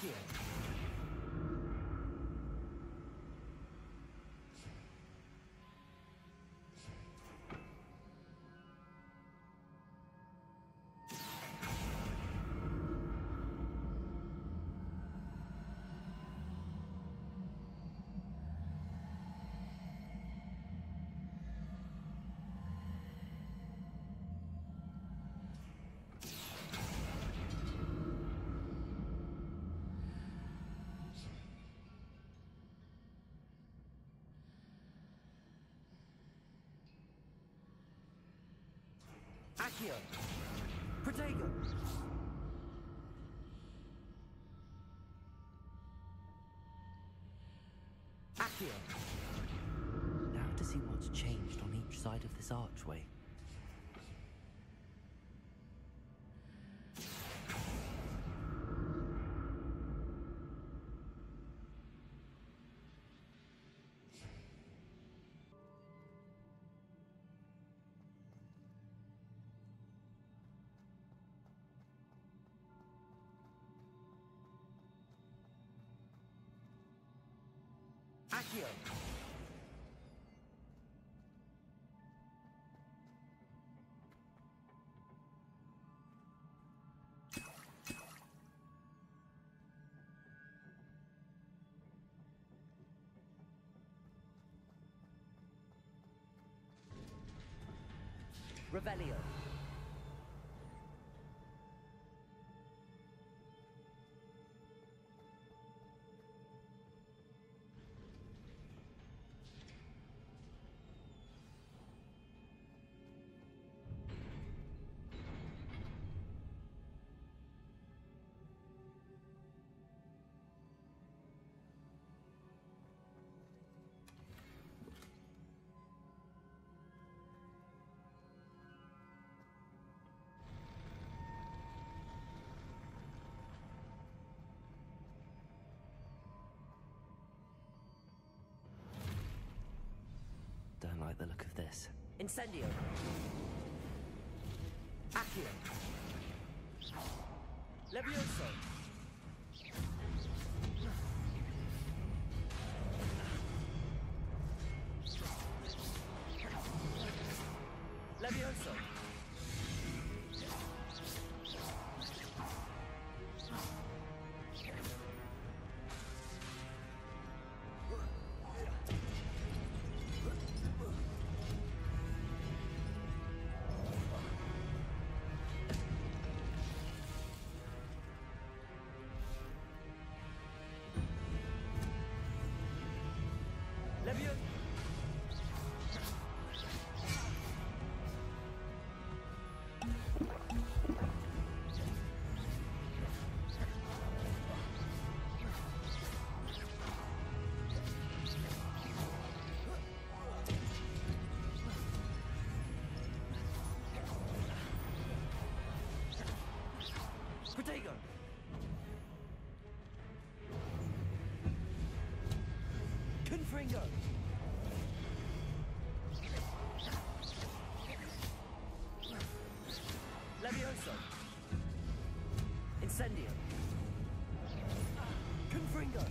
Accio. Accio. Protego. Accio. Now to see what's changed on each side of this archway. Accio. Revelio. Don't like the look of this. Incendio. Accio. Levioso. Levioso. Levioso. Protego. Confringo. Levioso. Incendio. Confringo.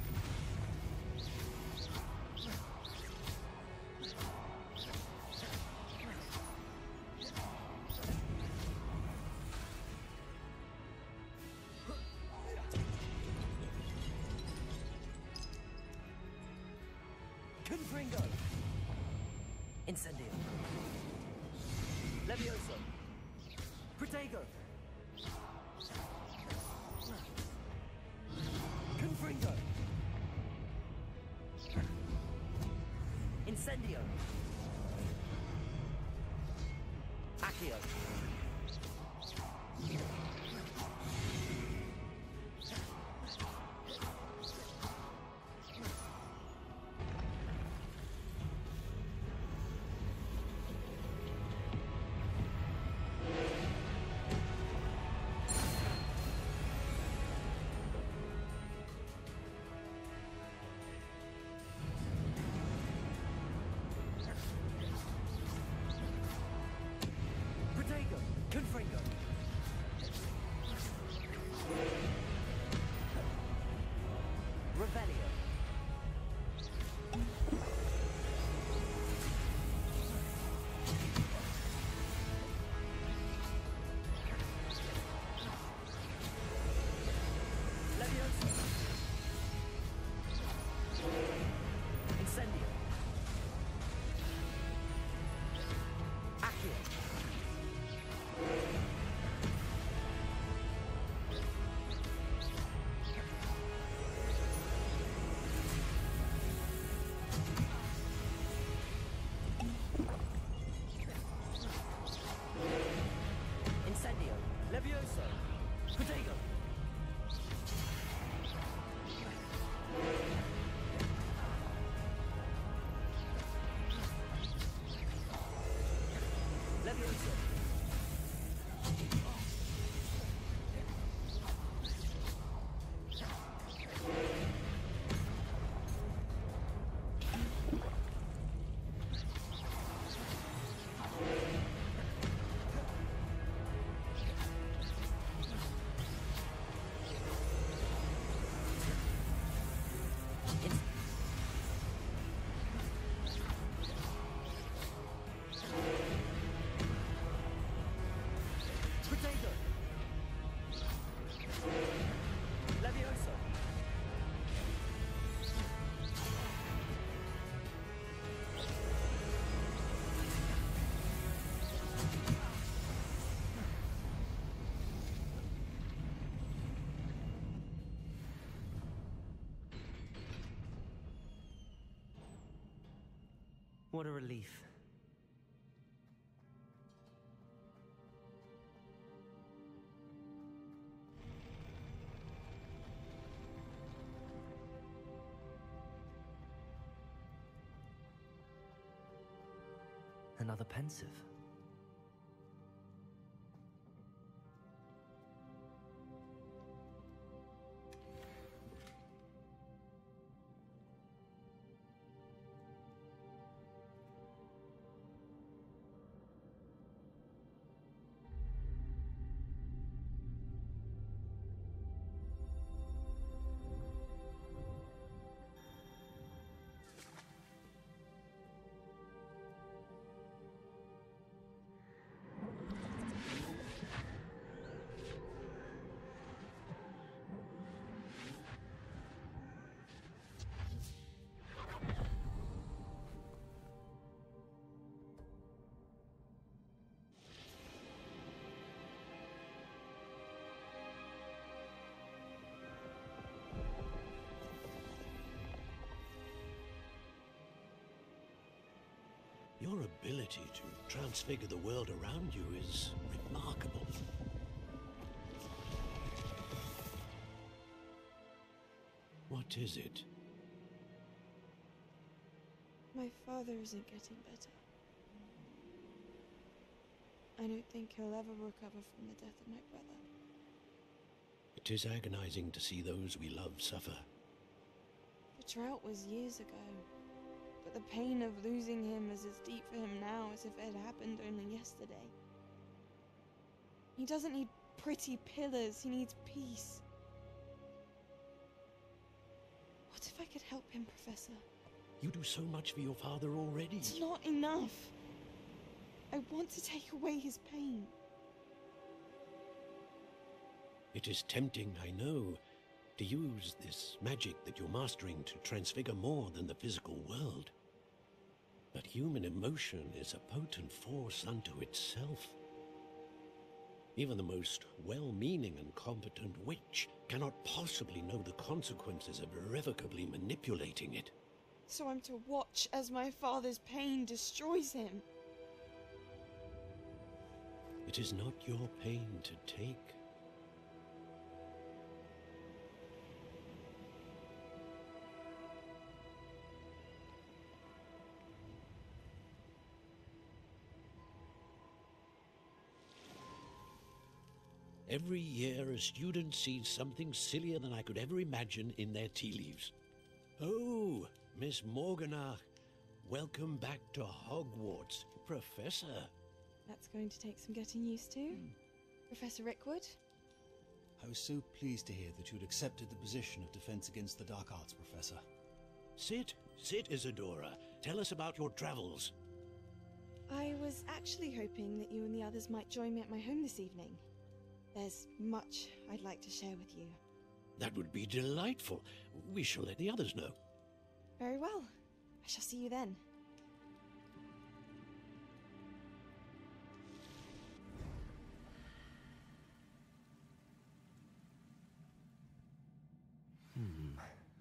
Confringo. Incendio. Levioso. Protego. Confringo. Incendio. Accio. Protego. What a relief. Another pensive. Your ability to transfigure the world around you is remarkable. What is it? My father isn't getting better. I don't think he'll ever recover from the death of my brother. It is agonizing to see those we love suffer. The drought was years ago, but the pain of losing him is as deep for him now as if it had happened only yesterday. He doesn't need pretty pillars, he needs peace. What if I could help him, Professor? You do so much for your father already. It's not enough. I want to take away his pain. It is tempting, I know, to use this magic that you're mastering to transfigure more than the physical world. But human emotion is a potent force unto itself. Even the most well-meaning and competent witch cannot possibly know the consequences of irrevocably manipulating it. So I'm to watch as my father's pain destroys him. It is not your pain to take. Every year, a student sees something sillier than I could ever imagine in their tea leaves. Oh, Miss Morganach, welcome back to Hogwarts, Professor. That's going to take some getting used to. Professor Rickwood? I was so pleased to hear that you'd accepted the position of Defense Against the Dark Arts, Professor. Sit, Isadora. Tell us about your travels. I was actually hoping that you and the others might join me at my home this evening. There's much I'd like to share with you. That would be delightful. We shall let the others know. Very well. I shall see you then.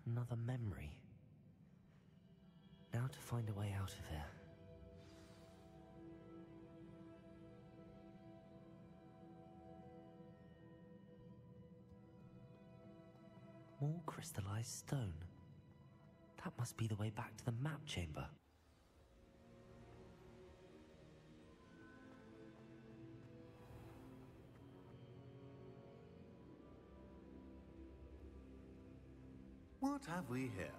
Another memory. Now to find a way out of here. More crystallized stone. That must be the way back to the map chamber. What have we here?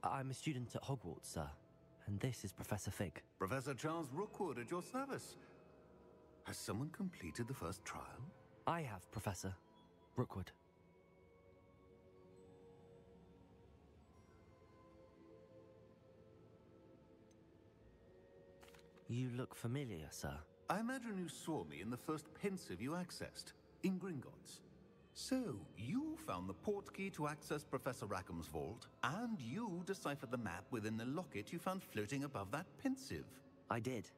I'm a student at Hogwarts, sir, and this is Professor Fig. Professor Charles Rookwood at your service. Has someone completed the first trial? I have, Professor Rookwood. You look familiar, sir. I imagine you saw me in the first pensive you accessed, in Gringotts. So, you found the portkey to access Professor Rackham's vault, and you deciphered the map within the locket you found floating above that pensive. I did.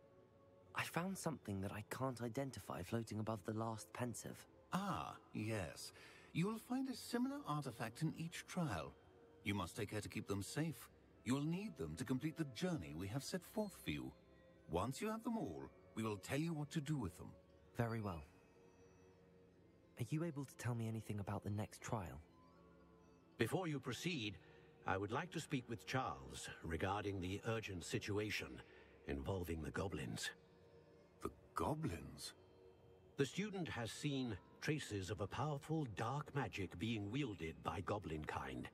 I found something that I can't identify floating above the last pensive. Ah, yes. You'll find a similar artifact in each trial. You must take care to keep them safe. You'll need them to complete the journey we have set forth for you. Once you have them all, we will tell you what to do with them. Very well. Are you able to tell me anything about the next trial? Before you proceed, I would like to speak with Charles regarding the urgent situation involving the goblins. The goblins? The student has seen traces of a powerful dark magic being wielded by goblin kind.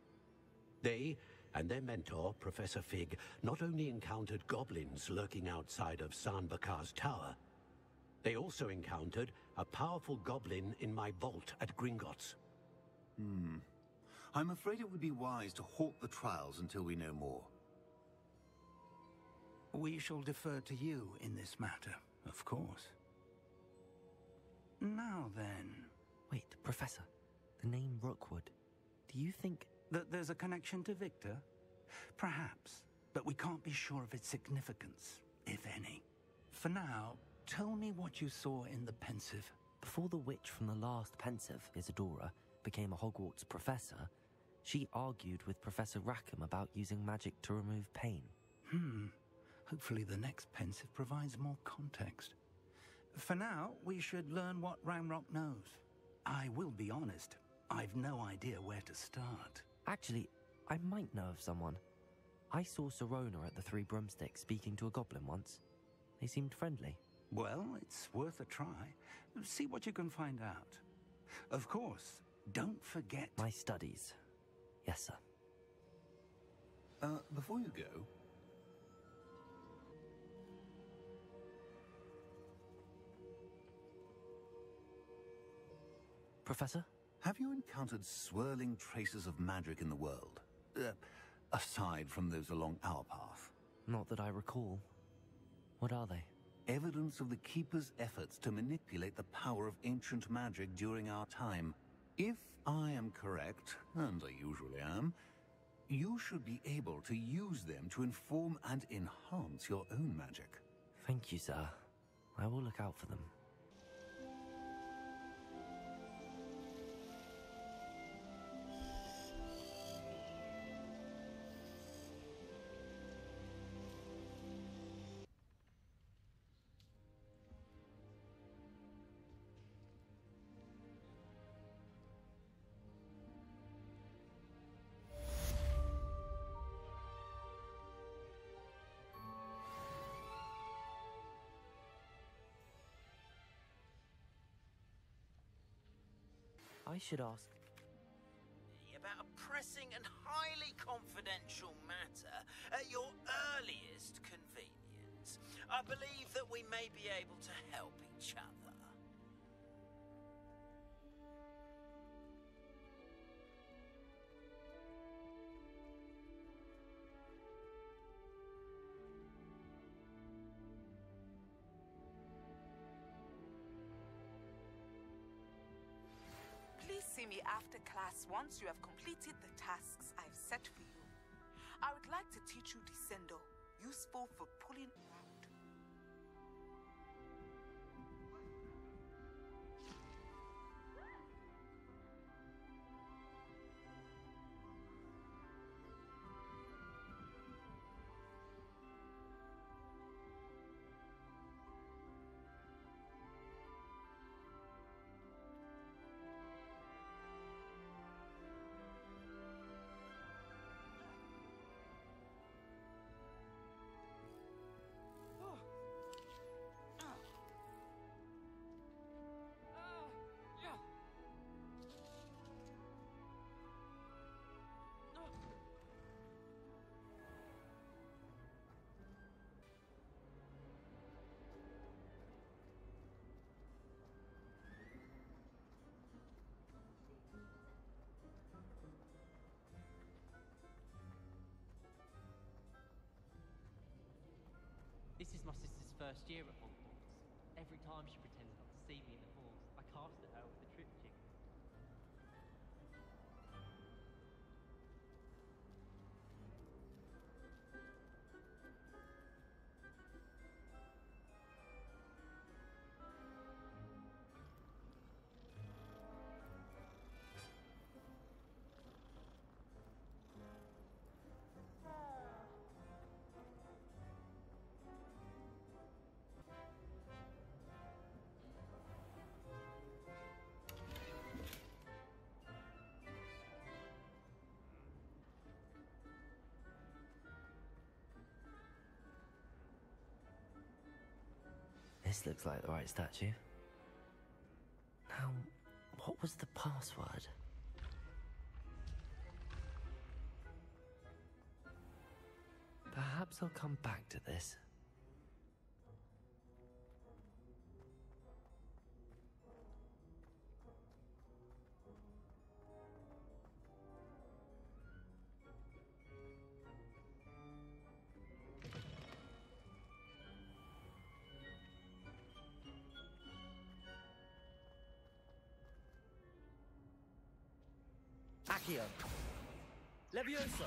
They and their mentor, Professor Fig, not only encountered goblins lurking outside of Sanbakar's tower, they also encountered a powerful goblin in my vault at Gringotts. I'm afraid it would be wise to halt the trials until we know more. We shall defer to you in this matter, of course. Now then... Wait, Professor. The name Rookwood. Do you think... that there's a connection to Victor? Perhaps, but we can't be sure of its significance, if any. For now, tell me what you saw in the pensive. Before the witch from the last pensive, Isadora, became a Hogwarts professor, she argued with Professor Rackham about using magic to remove pain. Hopefully the next pensive provides more context. For now, we should learn what Ramrock knows. I will be honest, I've no idea where to start. Actually, I might know of someone. I saw Sirona at the Three Broomsticks speaking to a goblin once. They seemed friendly. Well, it's worth a try. See what you can find out. Of course, don't forget... My studies. Yes, sir. Before you go... Professor? Have you encountered swirling traces of magic in the world? Aside from those along our path. Not that I recall. What are they? Evidence of the Keeper's efforts to manipulate the power of ancient magic during our time. If I am correct, and I usually am, you should be able to use them to inform and enhance your own magic. Thank you, sir. I will look out for them. I should ask... about a pressing and highly confidential matter at your earliest convenience. I believe that we may be able to help each other. Please see me after class once you have completed the tasks I've set for you. I would like to teach you Descendo, useful for pulling around. This is my sister's first year at Hogwarts. Every time she pretends not to see me in the halls, I cast at her with the triptych. This looks like the right statue. Now, what was the password? Perhaps I'll come back to this. Accio. Levioso.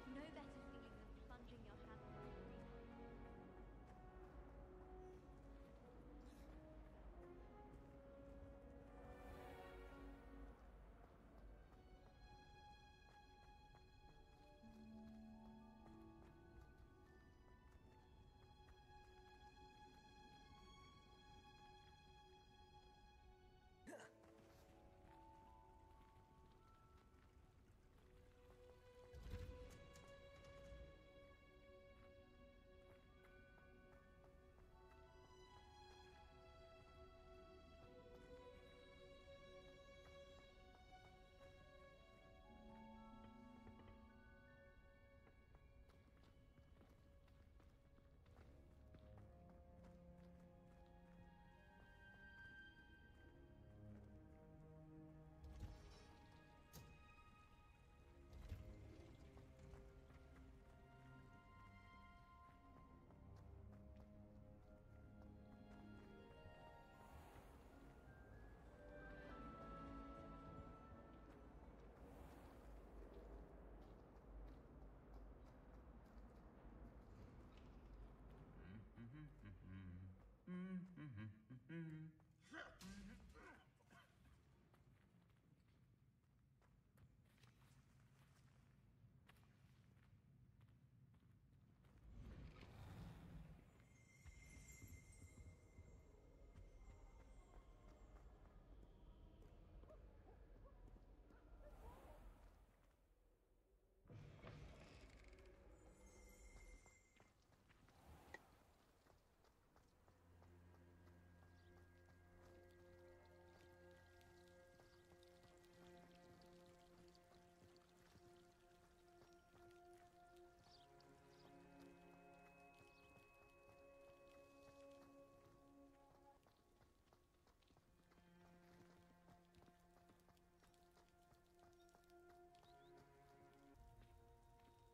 No better feeling than plunging your hand into the deep.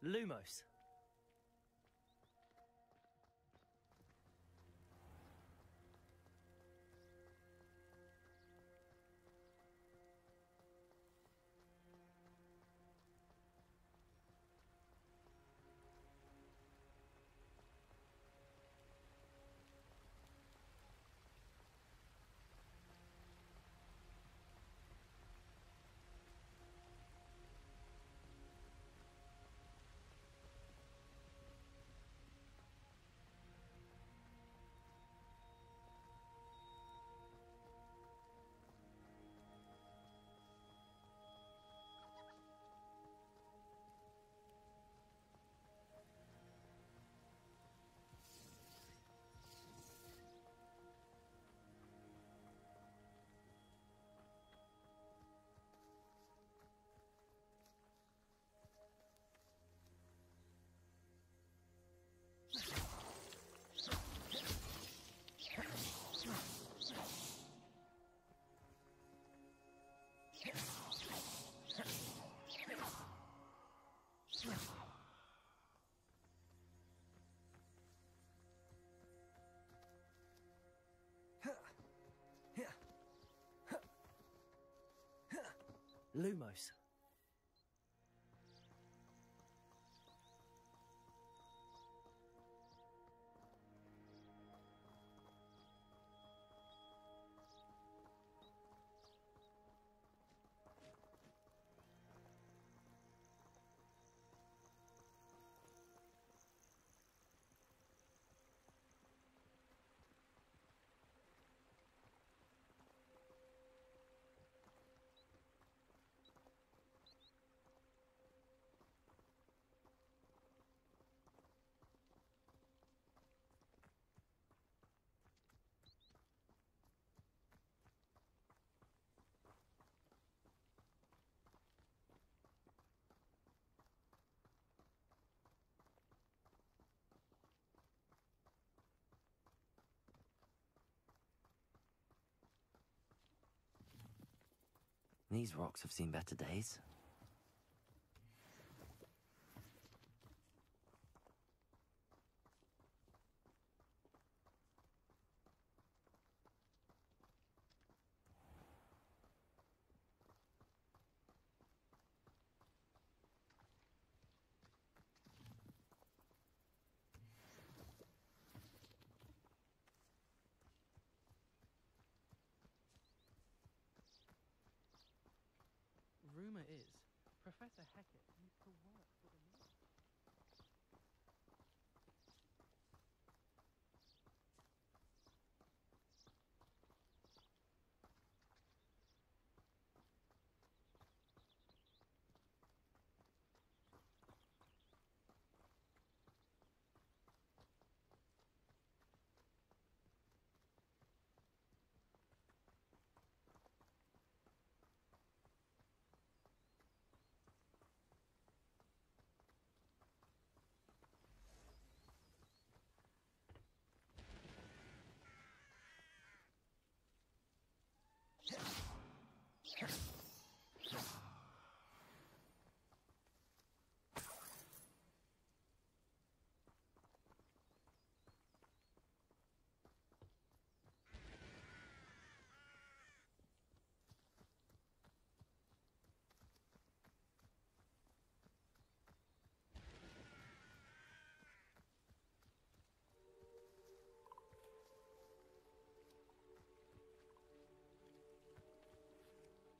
Lumos. Lumos. These rocks have seen better days. Rumor is, Professor Hackett used to work for the Neil.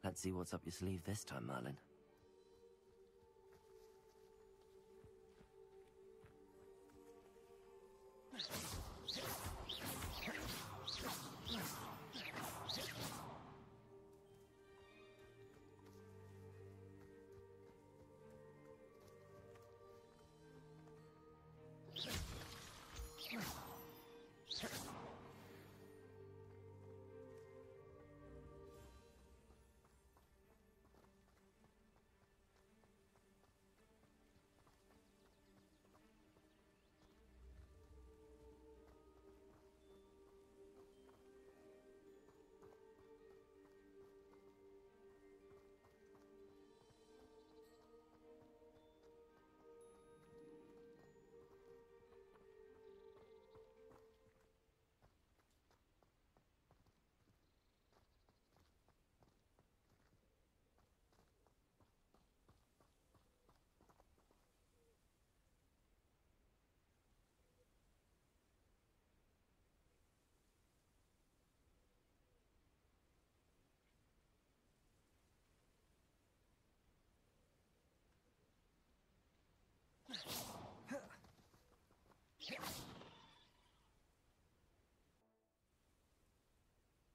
Let's see what's up your sleeve this time, Merlin.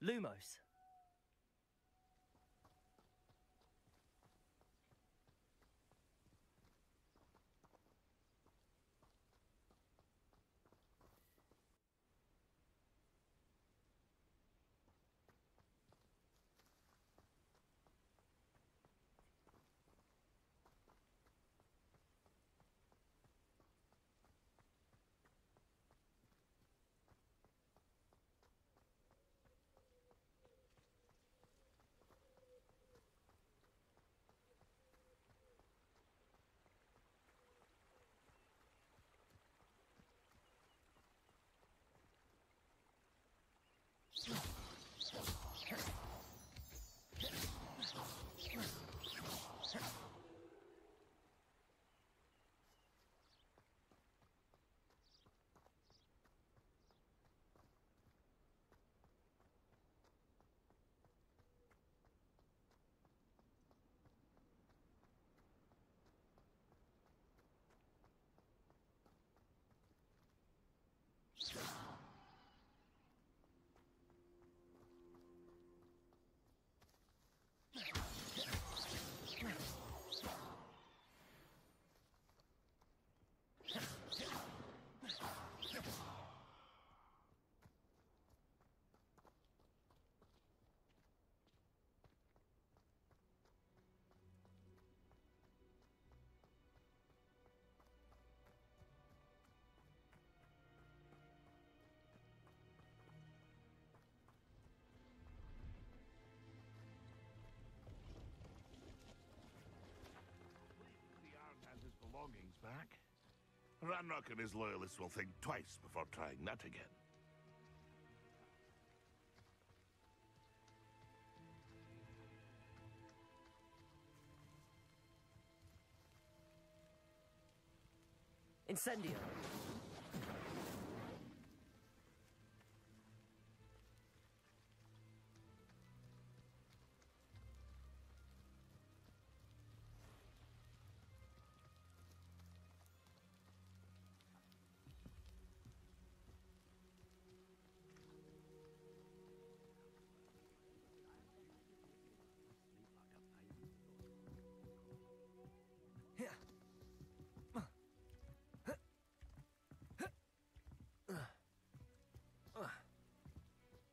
Lumos. back. Ranrock and his loyalists will think twice before trying that again. Incendio!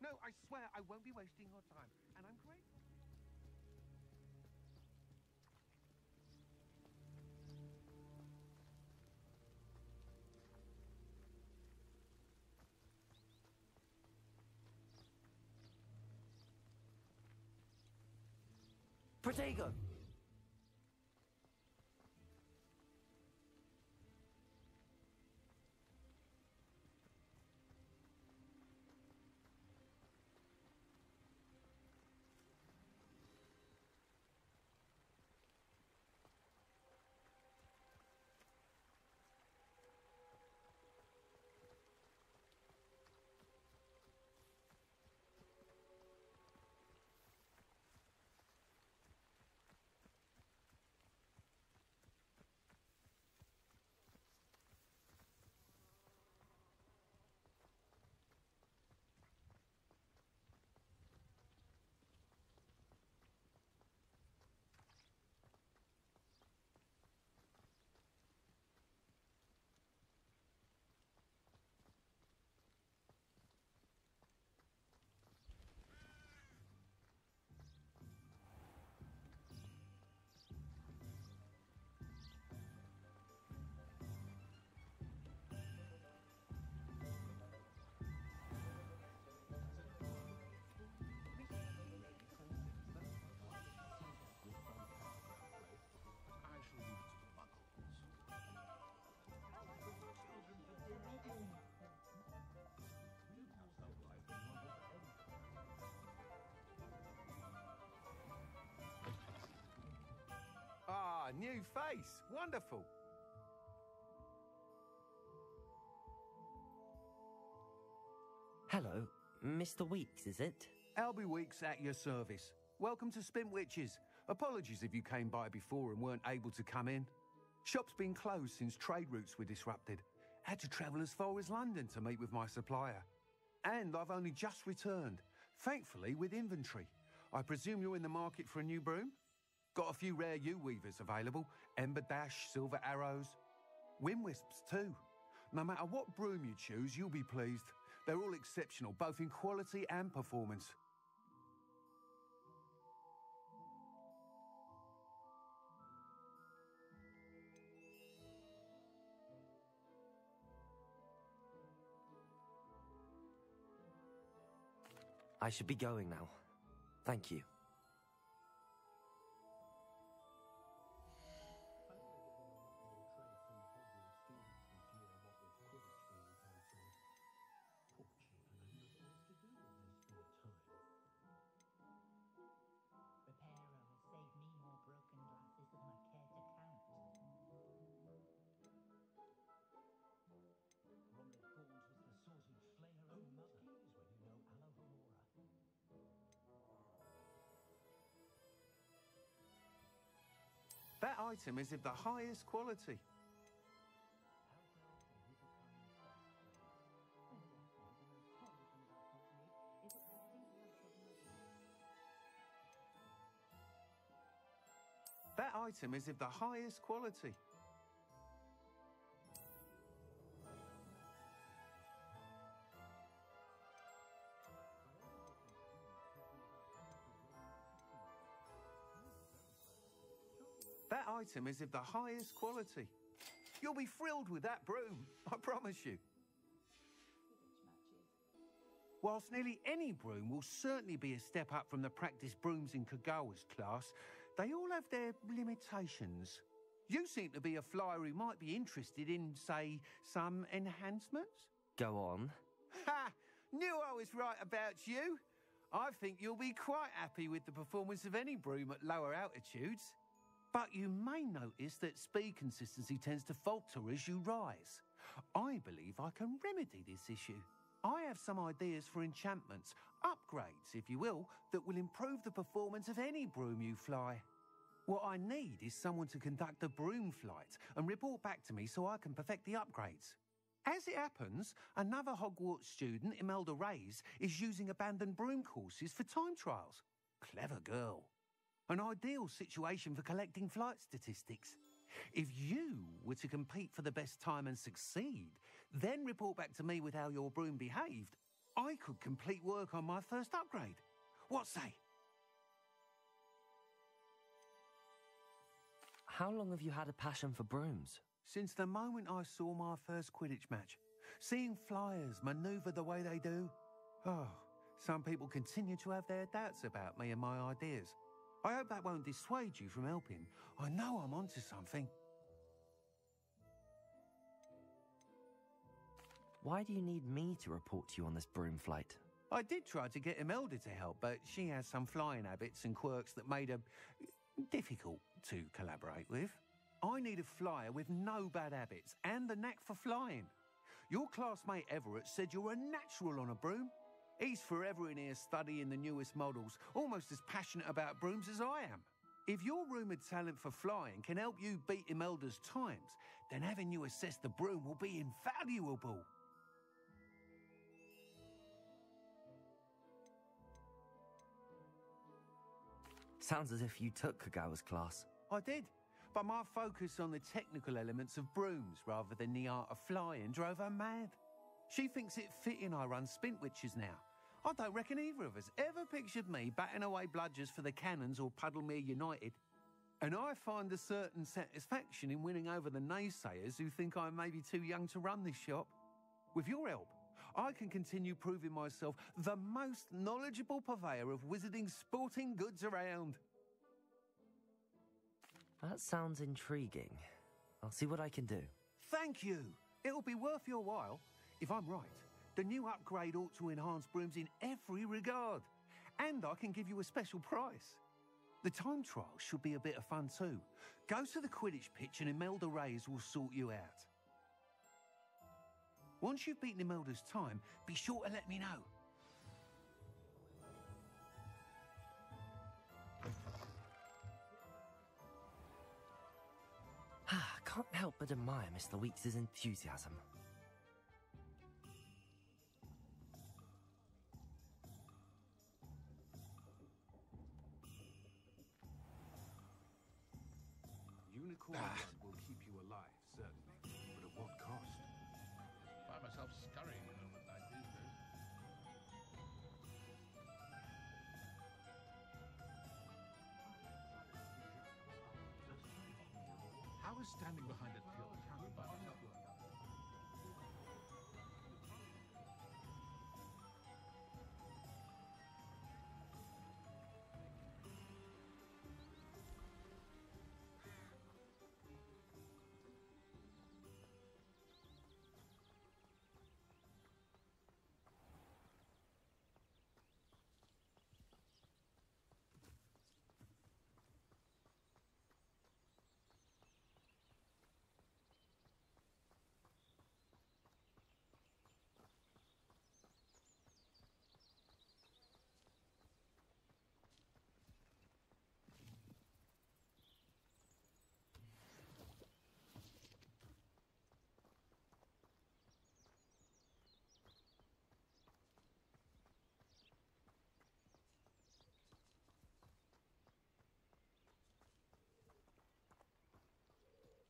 No, I swear I won't be wasting your time, and I'm grateful. Protego! Ah, new face. Wonderful. Hello, Mr. Weeks, is it? Albie Weeks at your service. Welcome to Spint Witches. Apologies if you came by before and weren't able to come in. Shop's been closed since trade routes were disrupted. Had to travel as far as London to meet with my supplier. And I've only just returned, thankfully with inventory. I presume you're in the market for a new broom? Got a few rare U-weavers available. Ember Dash, Silver Arrows. Wind Wisps too. No matter what broom you choose, you'll be pleased. They're all exceptional, both in quality and performance. I should be going now. Thank you. That item is of the highest quality. That item is of the highest quality. That item is of the highest quality. You'll be thrilled with that broom, I promise you. Whilst nearly any broom will certainly be a step up from the practice brooms in Kagawa's class, they all have their limitations. You seem to be a flyer who might be interested in, say, some enhancements? Go on. Ha! Knew I was right about you. I think you'll be quite happy with the performance of any broom at lower altitudes. But you may notice that speed consistency tends to falter as you rise. I believe I can remedy this issue. I have some ideas for enchantments, upgrades, if you will, that will improve the performance of any broom you fly. What I need is someone to conduct a broom flight and report back to me so I can perfect the upgrades. As it happens, another Hogwarts student, Imelda Reyes, is using abandoned broom courses for time trials. Clever girl. An ideal situation for collecting flight statistics. If you were to compete for the best time and succeed, then report back to me with how your broom behaved, I could complete work on my first upgrade. What say? How long have you had a passion for brooms? Since the moment I saw my first Quidditch match. Seeing flyers manoeuvre the way they do. Oh, some people continue to have their doubts about me and my ideas. I hope that won't dissuade you from helping. I know I'm onto something. Why do you need me to report to you on this broom flight? I did try to get Imelda to help, but she has some flying habits and quirks that made her difficult to collaborate with. I need a flyer with no bad habits and the knack for flying. Your classmate Everett said you're a natural on a broom. He's forever in here studying the newest models, almost as passionate about brooms as I am. If your rumoured talent for flying can help you beat Imelda's times, then having you assess the broom will be invaluable. Sounds as if you took Kagawa's class. I did, but my focus on the technical elements of brooms rather than the art of flying drove her mad. She thinks it fitting I run Spintwitches now. I don't reckon either of us ever pictured me batting away bludgers for the Cannons or Puddlemere United. And I find a certain satisfaction in winning over the naysayers who think I may be too young to run this shop. With your help, I can continue proving myself the most knowledgeable purveyor of wizarding sporting goods around. That sounds intriguing. I'll see what I can do. Thank you. It'll be worth your while. If I'm right, the new upgrade ought to enhance brooms in every regard. And I can give you a special price. The time trial should be a bit of fun too. Go to the Quidditch pitch and Imelda Reyes will sort you out. Once you've beaten Imelda's time, be sure to let me know. Can't help but admire Mr. Weeks' enthusiasm. Unicorn blood will keep you alive, certainly. But at what cost? Find myself scurrying a moment like these days. How is standing behind a till counted by myself?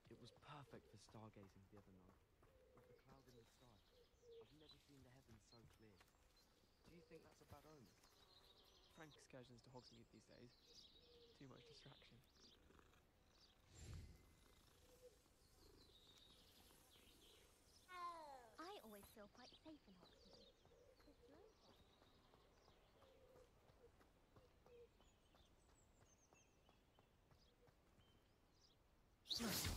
It was perfect for stargazing the other night. With the cloud in the sky. I've never seen the heavens so clear. Do you think that's a bad omen? Frank excursions to Hogsmeade these days. Too much distraction. I always feel quite safe in Hogsmeade. There's loads of There's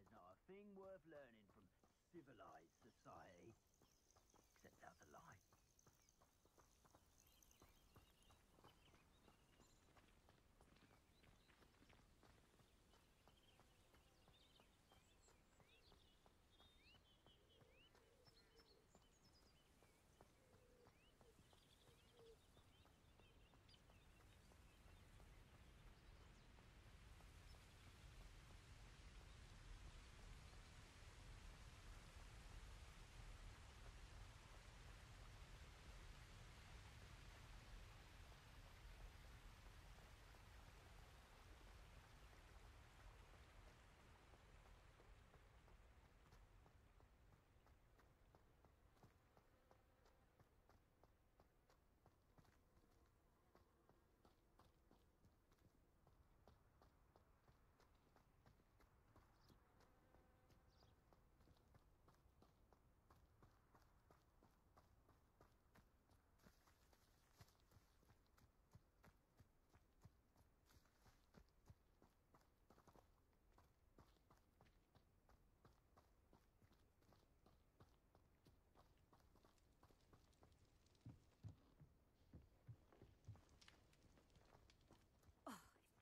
not a thing worth learning from civilized society, except how to lie.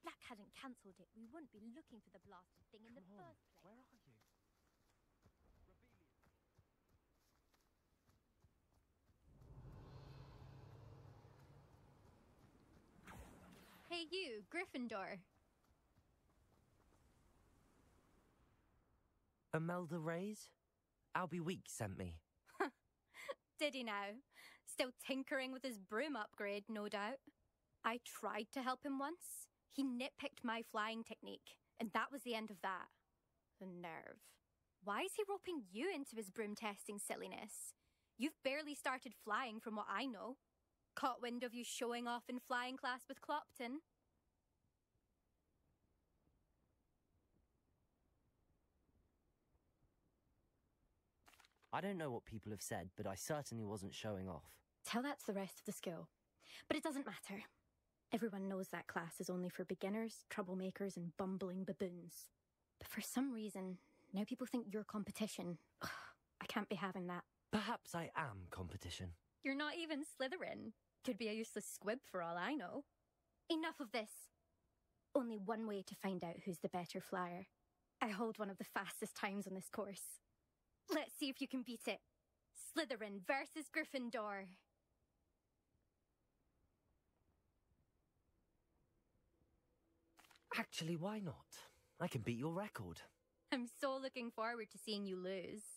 Black hadn't cancelled it, we wouldn't be looking for the blasted thing in the first place. Where are you? Hey you, Gryffindor. Imelda Reyes? Albie Weeks sent me. Did he now? Still tinkering with his broom upgrade, no doubt. I tried to help him once. He nitpicked my flying technique, and that was the end of that. The nerve. Why is he roping you into his broom testing silliness? You've barely started flying from what I know. Caught wind of you showing off in flying class with Clopton. I don't know what people have said, but I certainly wasn't showing off. Tell that to the rest of the school. But it doesn't matter. Everyone knows that class is only for beginners, troublemakers, and bumbling baboons. But for some reason, now people think you're competition. Ugh, I can't be having that. Perhaps I am competition. You're not even Slytherin. Could be a useless squib for all I know. Enough of this. Only one way to find out who's the better flyer. I hold one of the fastest times on this course. Let's see if you can beat it. Slytherin versus Gryffindor. Actually, why not? I can beat your record. I'm so looking forward to seeing you lose.